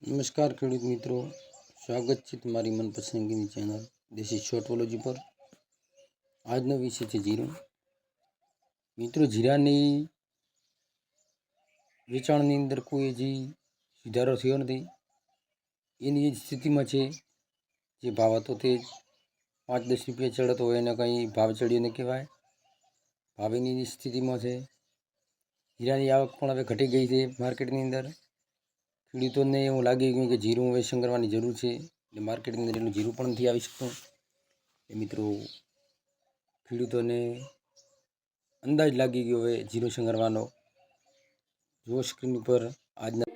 નમસ્કાર ખેડૂત મિત્રો, સ્વાગત છે તમારી મનપસંદગીની ચેનલ દેશી શોર્ટોલોજી પર। આજનો વિષય છે જીરું। મિત્રો, જીરાની વેચાણની અંદર કોઈ હજી સુધારો થયો નથી। એની જ સ્થિતિમાં છે। જે ભાવ હતો તે 5-10 રૂપિયા ચડતો હોય એને કંઈ ભાવ ચડ્યો ન કહેવાય। ભાવ એની સ્થિતિમાં છે। જીરાની આવક પણ હવે ઘટી ગઈ છે માર્કેટની અંદર। ખેડૂતોને એવું લાગી ગયું કે જીરું વેચાણ કરવાની જરૂર છે, એટલે માર્કેટની અંદર એનું જીરું પણ નથી આવી શકતું। એ મિત્રો, ખેડૂતોને અંદાજ લાગી ગયો હવે જીરું સંગ્રહવાનો। જો સ્ક્રીન ઉપર આજના